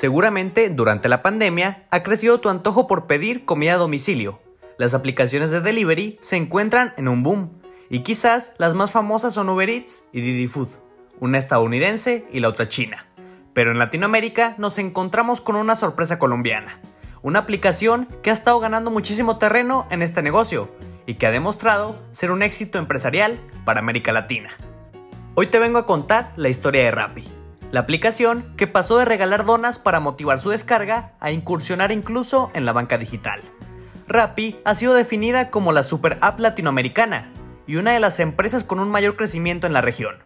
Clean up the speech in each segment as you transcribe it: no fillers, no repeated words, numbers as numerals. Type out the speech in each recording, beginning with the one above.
Seguramente durante la pandemia ha crecido tu antojo por pedir comida a domicilio. Las aplicaciones de delivery se encuentran en un boom, y quizás las más famosas son Uber Eats y Didi Food, una estadounidense y la otra china. Pero en Latinoamérica nos encontramos con una sorpresa colombiana, una aplicación que ha estado ganando muchísimo terreno en este negocio y que ha demostrado ser un éxito empresarial para América Latina. Hoy te vengo a contar la historia de Rappi, la aplicación que pasó de regalar donas para motivar su descarga a incursionar incluso en la banca digital. Rappi ha sido definida como la super app latinoamericana y una de las empresas con un mayor crecimiento en la región.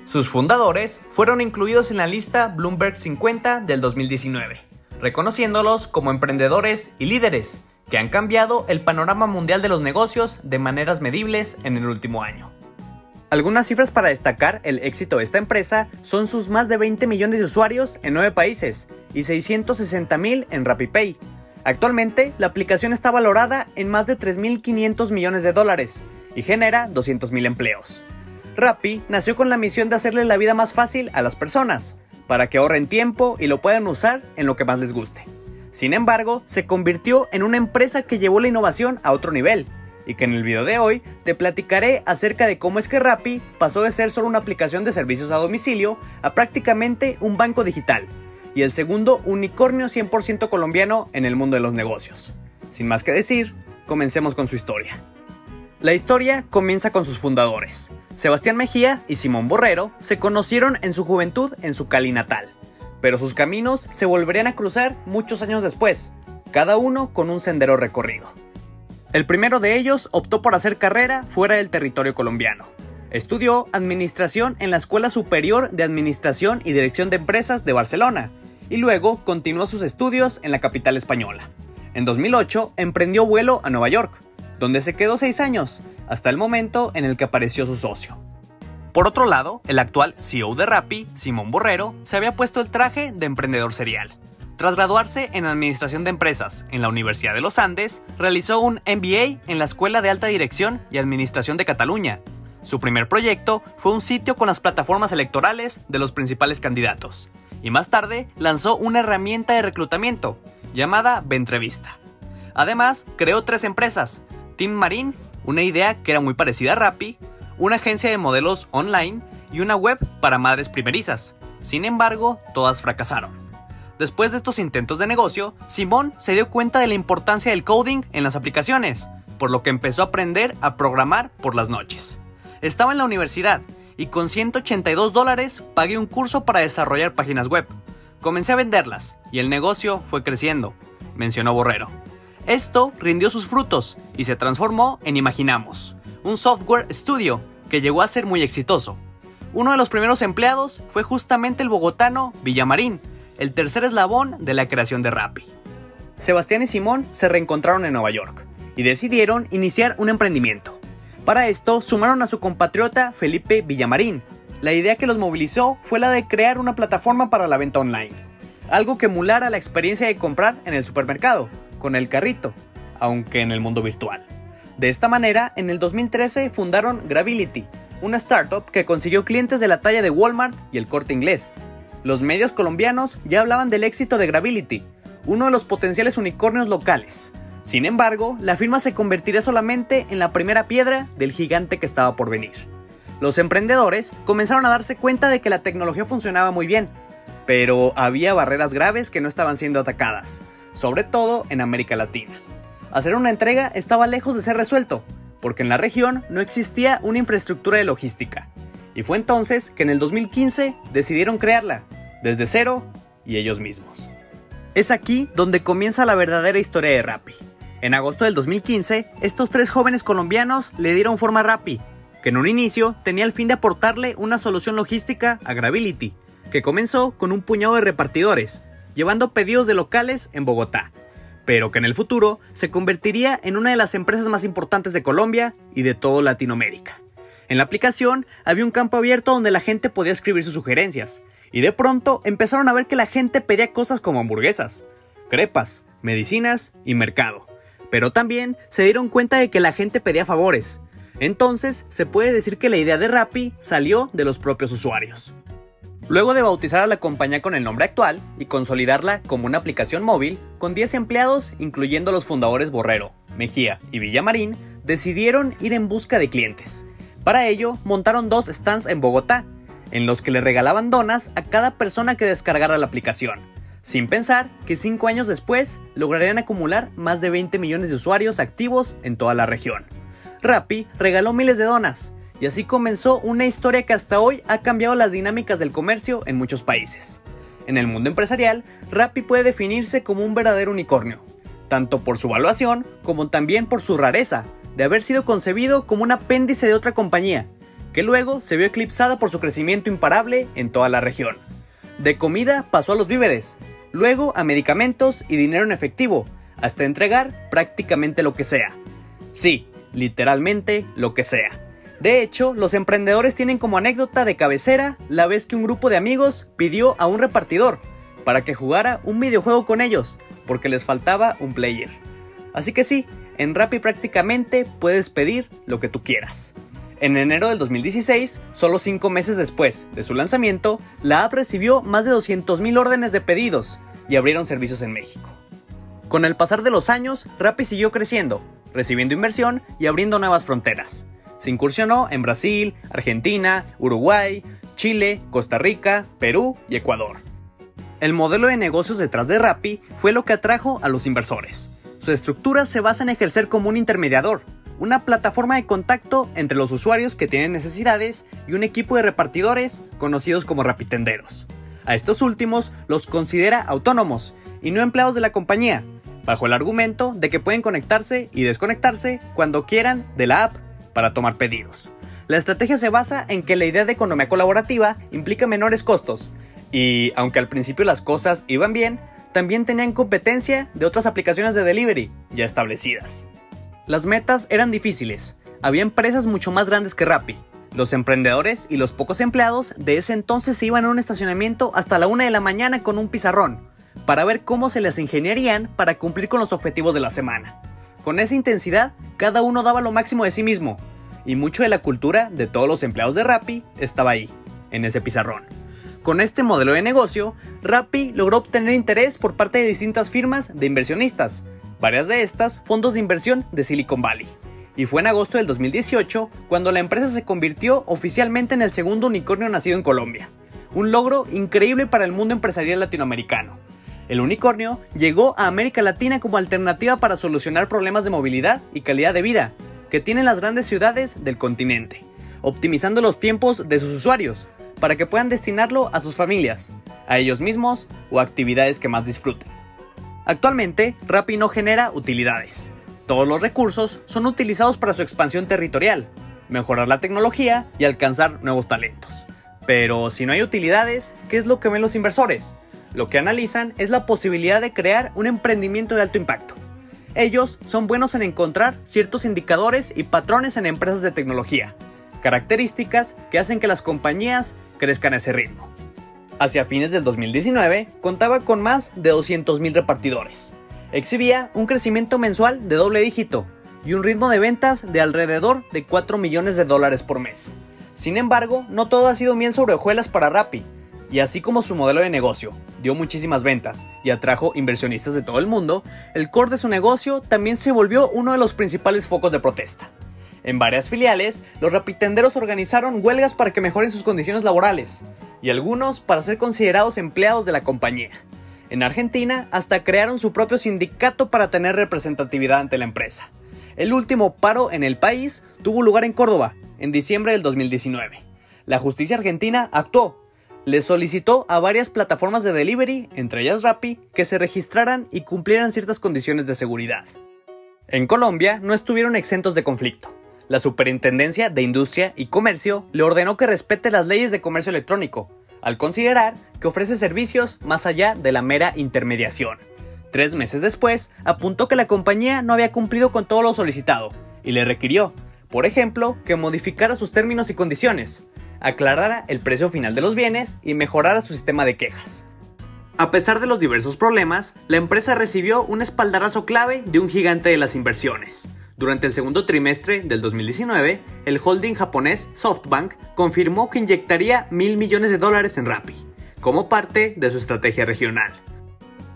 Sus fundadores fueron incluidos en la lista Bloomberg 50 del 2019, reconociéndolos como emprendedores y líderes que han cambiado el panorama mundial de los negocios de maneras medibles en el último año. Algunas cifras para destacar el éxito de esta empresa son sus más de 20 millones de usuarios en 9 países y 660,000 en RappiPay. Actualmente, la aplicación está valorada en más de 3.500 millones de dólares y genera 200,000 empleos. Rappi nació con la misión de hacerle la vida más fácil a las personas, para que ahorren tiempo y lo puedan usar en lo que más les guste. Sin embargo, se convirtió en una empresa que llevó la innovación a otro nivel, y que en el video de hoy te platicaré acerca de cómo es que Rappi pasó de ser solo una aplicación de servicios a domicilio a prácticamente un banco digital, y el segundo unicornio 100% colombiano en el mundo de los negocios. Sin más que decir, comencemos con su historia. La historia comienza con sus fundadores. Sebastián Mejía y Simón Borrero se conocieron en su juventud en su Cali natal, pero sus caminos se volverían a cruzar muchos años después, cada uno con un sendero recorrido. El primero de ellos optó por hacer carrera fuera del territorio colombiano. Estudió Administración en la Escuela Superior de Administración y Dirección de Empresas de Barcelona, y luego continuó sus estudios en la capital española. En 2008 emprendió vuelo a Nueva York, donde se quedó 6 años, hasta el momento en el que apareció su socio. Por otro lado, el actual CEO de Rappi, Simón Borrero, se había puesto el traje de emprendedor serial. Tras graduarse en Administración de Empresas en la Universidad de los Andes, realizó un MBA en la Escuela de Alta Dirección y Administración de Cataluña. Su primer proyecto fue un sitio con las plataformas electorales de los principales candidatos, y más tarde lanzó una herramienta de reclutamiento llamada Ventrevista. Además, creó 3 empresas: Team Marín, una idea que era muy parecida a Rappi, una agencia de modelos online y una web para madres primerizas. Sin embargo, todas fracasaron. Después de estos intentos de negocio, Simón se dio cuenta de la importancia del coding en las aplicaciones, por lo que empezó a aprender a programar por las noches. Estaba en la universidad y con $182 pagué un curso para desarrollar páginas web. Comencé a venderlas y el negocio fue creciendo, mencionó Borrero. Esto rindió sus frutos y se transformó en Imaginamos, un software estudio que llegó a ser muy exitoso. Uno de los primeros empleados fue justamente el bogotano Villamarín, el tercer eslabón de la creación de Rappi. Sebastián y Simón se reencontraron en Nueva York y decidieron iniciar un emprendimiento. Para esto sumaron a su compatriota Felipe Villamarín. La idea que los movilizó fue la de crear una plataforma para la venta online, algo que emulara la experiencia de comprar en el supermercado, con el carrito, aunque en el mundo virtual. De esta manera, en el 2013 fundaron Grability, una startup que consiguió clientes de la talla de Walmart y el Corte Inglés. Los medios colombianos ya hablaban del éxito de Grability, uno de los potenciales unicornios locales. Sin embargo, la firma se convertiría solamente en la primera piedra del gigante que estaba por venir. Los emprendedores comenzaron a darse cuenta de que la tecnología funcionaba muy bien, pero había barreras graves que no estaban siendo atacadas, sobre todo en América Latina. Hacer una entrega estaba lejos de ser resuelto, porque en la región no existía una infraestructura de logística. Y fue entonces que en el 2015 decidieron crearla, desde cero y ellos mismos. Es aquí donde comienza la verdadera historia de Rappi. En agosto del 2015, estos 3 jóvenes colombianos le dieron forma a Rappi, que en un inicio tenía el fin de aportarle una solución logística a Grability, que comenzó con un puñado de repartidores, llevando pedidos de locales en Bogotá, pero que en el futuro se convertiría en una de las empresas más importantes de Colombia y de toda Latinoamérica. En la aplicación había un campo abierto donde la gente podía escribir sus sugerencias, y de pronto empezaron a ver que la gente pedía cosas como hamburguesas, crepas, medicinas y mercado. Pero también se dieron cuenta de que la gente pedía favores. Entonces se puede decir que la idea de Rappi salió de los propios usuarios. Luego de bautizar a la compañía con el nombre actual y consolidarla como una aplicación móvil, con 10 empleados, incluyendo los fundadores Borrero, Mejía y Villamarín, decidieron ir en busca de clientes. Para ello, montaron 2 stands en Bogotá, en los que le regalaban donas a cada persona que descargara la aplicación, sin pensar que 5 años después lograrían acumular más de 20 millones de usuarios activos en toda la región. Rappi regaló miles de donas, y así comenzó una historia que hasta hoy ha cambiado las dinámicas del comercio en muchos países. En el mundo empresarial, Rappi puede definirse como un verdadero unicornio, tanto por su valuación como también por su rareza, de haber sido concebido como un apéndice de otra compañía, que luego se vio eclipsada por su crecimiento imparable en toda la región. De comida pasó a los víveres, luego a medicamentos y dinero en efectivo, hasta entregar prácticamente lo que sea. Sí, literalmente lo que sea. De hecho, los emprendedores tienen como anécdota de cabecera la vez que un grupo de amigos pidió a un repartidor para que jugara un videojuego con ellos, porque les faltaba un player. Así que sí, en Rappi prácticamente puedes pedir lo que tú quieras. En enero del 2016, solo 5 meses después de su lanzamiento, la app recibió más de 200,000 órdenes de pedidos y abrieron servicios en México. Con el pasar de los años, Rappi siguió creciendo, recibiendo inversión y abriendo nuevas fronteras. Se incursionó en Brasil, Argentina, Uruguay, Chile, Costa Rica, Perú y Ecuador. El modelo de negocios detrás de Rappi fue lo que atrajo a los inversores. Su estructura se basa en ejercer como un intermediador, una plataforma de contacto entre los usuarios que tienen necesidades y un equipo de repartidores conocidos como rapitenderos. A estos últimos los considera autónomos y no empleados de la compañía, bajo el argumento de que pueden conectarse y desconectarse cuando quieran de la app para tomar pedidos. La estrategia se basa en que la idea de economía colaborativa implica menores costos y, aunque al principio las cosas iban bien, también tenían competencia de otras aplicaciones de delivery ya establecidas. Las metas eran difíciles, había empresas mucho más grandes que Rappi. Los emprendedores y los pocos empleados de ese entonces se iban a un estacionamiento hasta la 1 de la mañana con un pizarrón, para ver cómo se les ingeniarían para cumplir con los objetivos de la semana. Con esa intensidad, cada uno daba lo máximo de sí mismo, y mucho de la cultura de todos los empleados de Rappi estaba ahí, en ese pizarrón. Con este modelo de negocio, Rappi logró obtener interés por parte de distintas firmas de inversionistas, varias de estas fondos de inversión de Silicon Valley. Y fue en agosto del 2018 cuando la empresa se convirtió oficialmente en el segundo unicornio nacido en Colombia. Un logro increíble para el mundo empresarial latinoamericano. El unicornio llegó a América Latina como alternativa para solucionar problemas de movilidad y calidad de vida que tienen las grandes ciudades del continente, optimizando los tiempos de sus usuarios para que puedan destinarlo a sus familias, a ellos mismos o a actividades que más disfruten. Actualmente, Rappi no genera utilidades. Todos los recursos son utilizados para su expansión territorial, mejorar la tecnología y alcanzar nuevos talentos. Pero si no hay utilidades, ¿qué es lo que ven los inversores? Lo que analizan es la posibilidad de crear un emprendimiento de alto impacto. Ellos son buenos en encontrar ciertos indicadores y patrones en empresas de tecnología, características que hacen que las compañías crezcan a ese ritmo. Hacia fines del 2019, contaba con más de 200,000 repartidores. Exhibía un crecimiento mensual de doble dígito y un ritmo de ventas de alrededor de $4 millones por mes. Sin embargo, no todo ha sido miel sobre hojuelas para Rappi. Y así como su modelo de negocio dio muchísimas ventas y atrajo inversionistas de todo el mundo, el core de su negocio también se volvió uno de los principales focos de protesta. En varias filiales, los rapitenderos organizaron huelgas para que mejoren sus condiciones laborales, y algunos para ser considerados empleados de la compañía. En Argentina, hasta crearon su propio sindicato para tener representatividad ante la empresa. El último paro en el país tuvo lugar en Córdoba, en diciembre del 2019. La justicia argentina actuó. Le solicitó a varias plataformas de delivery, entre ellas Rappi, que se registraran y cumplieran ciertas condiciones de seguridad. En Colombia no estuvieron exentos de conflicto. La Superintendencia de Industria y Comercio le ordenó que respete las leyes de comercio electrónico, al considerar que ofrece servicios más allá de la mera intermediación. 3 meses después, apuntó que la compañía no había cumplido con todo lo solicitado y le requirió, por ejemplo, que modificara sus términos y condiciones, aclarara el precio final de los bienes y mejorara su sistema de quejas. A pesar de los diversos problemas, la empresa recibió un espaldarazo clave de un gigante de las inversiones, Durante el segundo trimestre del 2019, el holding japonés SoftBank confirmó que inyectaría $1.000 millones en Rappi, como parte de su estrategia regional.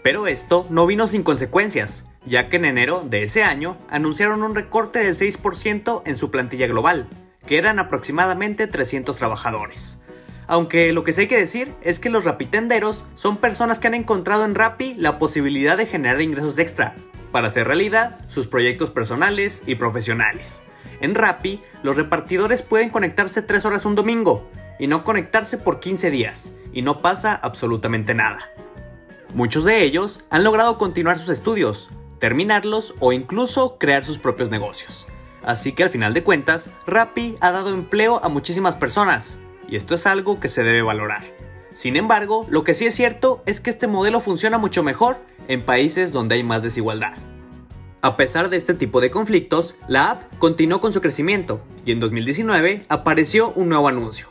Pero esto no vino sin consecuencias, ya que en enero de ese año anunciaron un recorte del 6% en su plantilla global, que eran aproximadamente 300 trabajadores. Aunque lo que sí hay que decir es que los rapitenderos son personas que han encontrado en Rappi la posibilidad de generar ingresos extra para hacer realidad sus proyectos personales y profesionales. En Rappi, los repartidores pueden conectarse 3 horas un domingo y no conectarse por 15 días, y no pasa absolutamente nada. Muchos de ellos han logrado continuar sus estudios, terminarlos o incluso crear sus propios negocios. Así que al final de cuentas, Rappi ha dado empleo a muchísimas personas, y esto es algo que se debe valorar. Sin embargo, lo que sí es cierto es que este modelo funciona mucho mejor en países donde hay más desigualdad. A pesar de este tipo de conflictos, la app continuó con su crecimiento y en 2019 apareció un nuevo anuncio.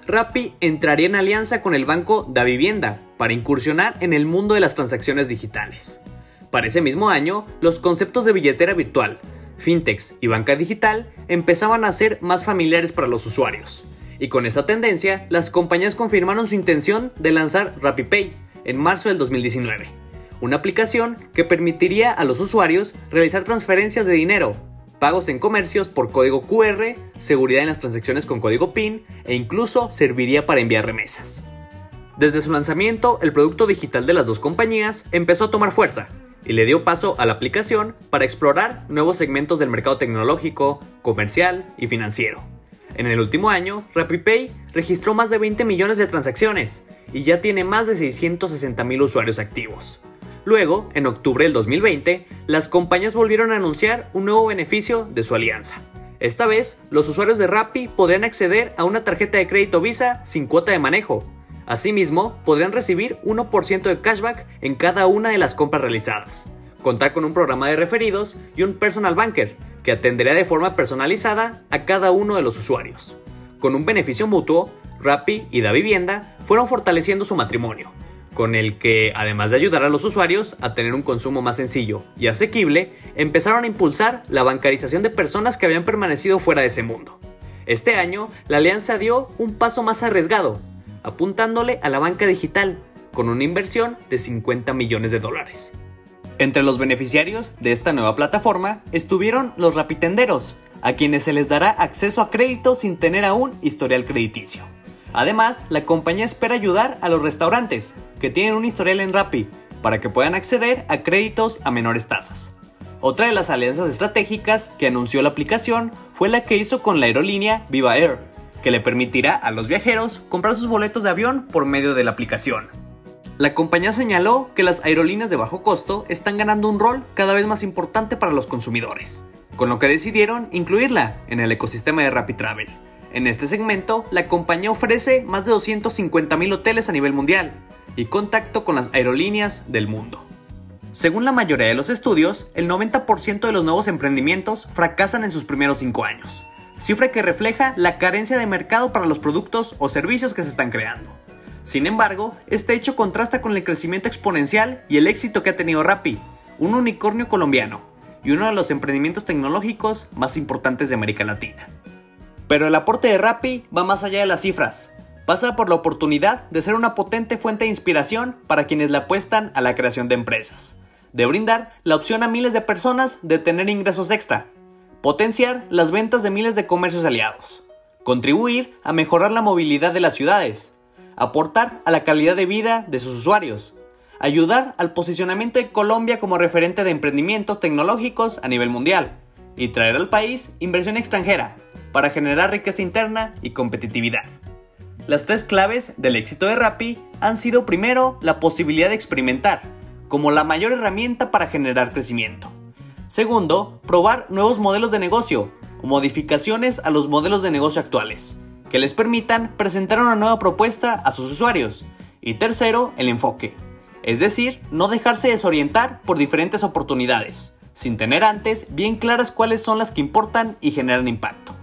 Rappi entraría en alianza con el banco Davivienda para incursionar en el mundo de las transacciones digitales. Para ese mismo año, los conceptos de billetera virtual, fintechs y banca digital empezaban a ser más familiares para los usuarios. Y con esta tendencia, las compañías confirmaron su intención de lanzar RappiPay en marzo del 2019, una aplicación que permitiría a los usuarios realizar transferencias de dinero, pagos en comercios por código QR, seguridad en las transacciones con código PIN e incluso serviría para enviar remesas. Desde su lanzamiento, el producto digital de las dos compañías empezó a tomar fuerza y le dio paso a la aplicación para explorar nuevos segmentos del mercado tecnológico, comercial y financiero. En el último año, RappiPay registró más de 20 millones de transacciones y ya tiene más de 660,000 usuarios activos. Luego, en octubre del 2020, las compañías volvieron a anunciar un nuevo beneficio de su alianza. Esta vez, los usuarios de Rappi podrían acceder a una tarjeta de crédito Visa sin cuota de manejo. Asimismo, podrían recibir 1% de cashback en cada una de las compras realizadas, contar con un programa de referidos y un personal banker, que atenderá de forma personalizada a cada uno de los usuarios. Con un beneficio mutuo, Rappi y Davivienda fueron fortaleciendo su matrimonio, con el que, además de ayudar a los usuarios a tener un consumo más sencillo y asequible, empezaron a impulsar la bancarización de personas que habían permanecido fuera de ese mundo. Este año, la alianza dio un paso más arriesgado, apuntándole a la banca digital, con una inversión de $50 millones. Entre los beneficiarios de esta nueva plataforma estuvieron los rapitenderos, a quienes se les dará acceso a crédito sin tener aún historial crediticio. Además, la compañía espera ayudar a los restaurantes que tienen un historial en Rappi para que puedan acceder a créditos a menores tasas. Otra de las alianzas estratégicas que anunció la aplicación fue la que hizo con la aerolínea Viva Air, que le permitirá a los viajeros comprar sus boletos de avión por medio de la aplicación. La compañía señaló que las aerolíneas de bajo costo están ganando un rol cada vez más importante para los consumidores, con lo que decidieron incluirla en el ecosistema de Rappi Travel. En este segmento, la compañía ofrece más de 250,000 hoteles a nivel mundial y contacto con las aerolíneas del mundo. Según la mayoría de los estudios, el 90% de los nuevos emprendimientos fracasan en sus primeros 5 años, cifra que refleja la carencia de mercado para los productos o servicios que se están creando. Sin embargo, este hecho contrasta con el crecimiento exponencial y el éxito que ha tenido Rappi, un unicornio colombiano y uno de los emprendimientos tecnológicos más importantes de América Latina. Pero el aporte de Rappi va más allá de las cifras. Pasa por la oportunidad de ser una potente fuente de inspiración para quienes le apuestan a la creación de empresas, de brindar la opción a miles de personas de tener ingresos extra, potenciar las ventas de miles de comercios aliados, contribuir a mejorar la movilidad de las ciudades, aportar a la calidad de vida de sus usuarios, ayudar al posicionamiento de Colombia como referente de emprendimientos tecnológicos a nivel mundial y traer al país inversión extranjera para generar riqueza interna y competitividad. Las 3 claves del éxito de Rappi han sido: primero, la posibilidad de experimentar, como la mayor herramienta para generar crecimiento. Segundo, probar nuevos modelos de negocio o modificaciones a los modelos de negocio actuales, que les permitan presentar una nueva propuesta a sus usuarios. Y tercero, el enfoque, es decir, no dejarse desorientar por diferentes oportunidades, sin tener antes bien claras cuáles son las que importan y generan impacto.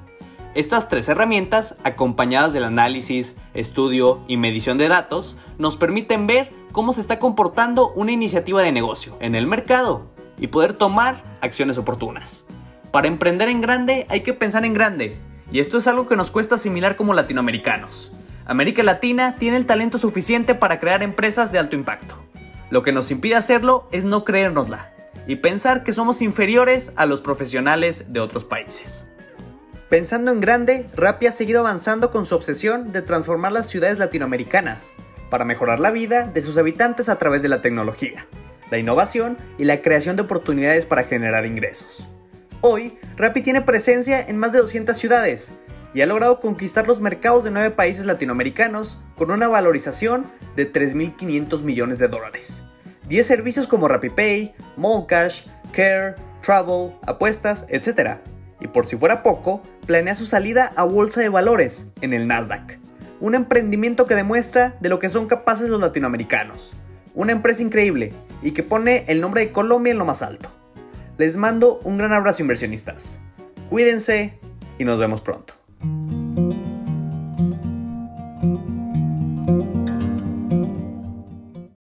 Estas 3 herramientas, acompañadas del análisis, estudio y medición de datos, nos permiten ver cómo se está comportando una iniciativa de negocio en el mercado y poder tomar acciones oportunas. Para emprender en grande hay que pensar en grande, y esto es algo que nos cuesta asimilar como latinoamericanos. América Latina tiene el talento suficiente para crear empresas de alto impacto. Lo que nos impide hacerlo es no creérnosla y pensar que somos inferiores a los profesionales de otros países. Pensando en grande, Rappi ha seguido avanzando con su obsesión de transformar las ciudades latinoamericanas para mejorar la vida de sus habitantes a través de la tecnología, la innovación y la creación de oportunidades para generar ingresos. Hoy, Rappi tiene presencia en más de 200 ciudades y ha logrado conquistar los mercados de 9 países latinoamericanos con una valorización de $3.500 millones. 10 servicios como RappiPay, Mallcash, Care, Travel, apuestas, etc. Y por si fuera poco, planea su salida a bolsa de valores en el Nasdaq. Un emprendimiento que demuestra de lo que son capaces los latinoamericanos. Una empresa increíble y que pone el nombre de Colombia en lo más alto. Les mando un gran abrazo, inversionistas. Cuídense y nos vemos pronto.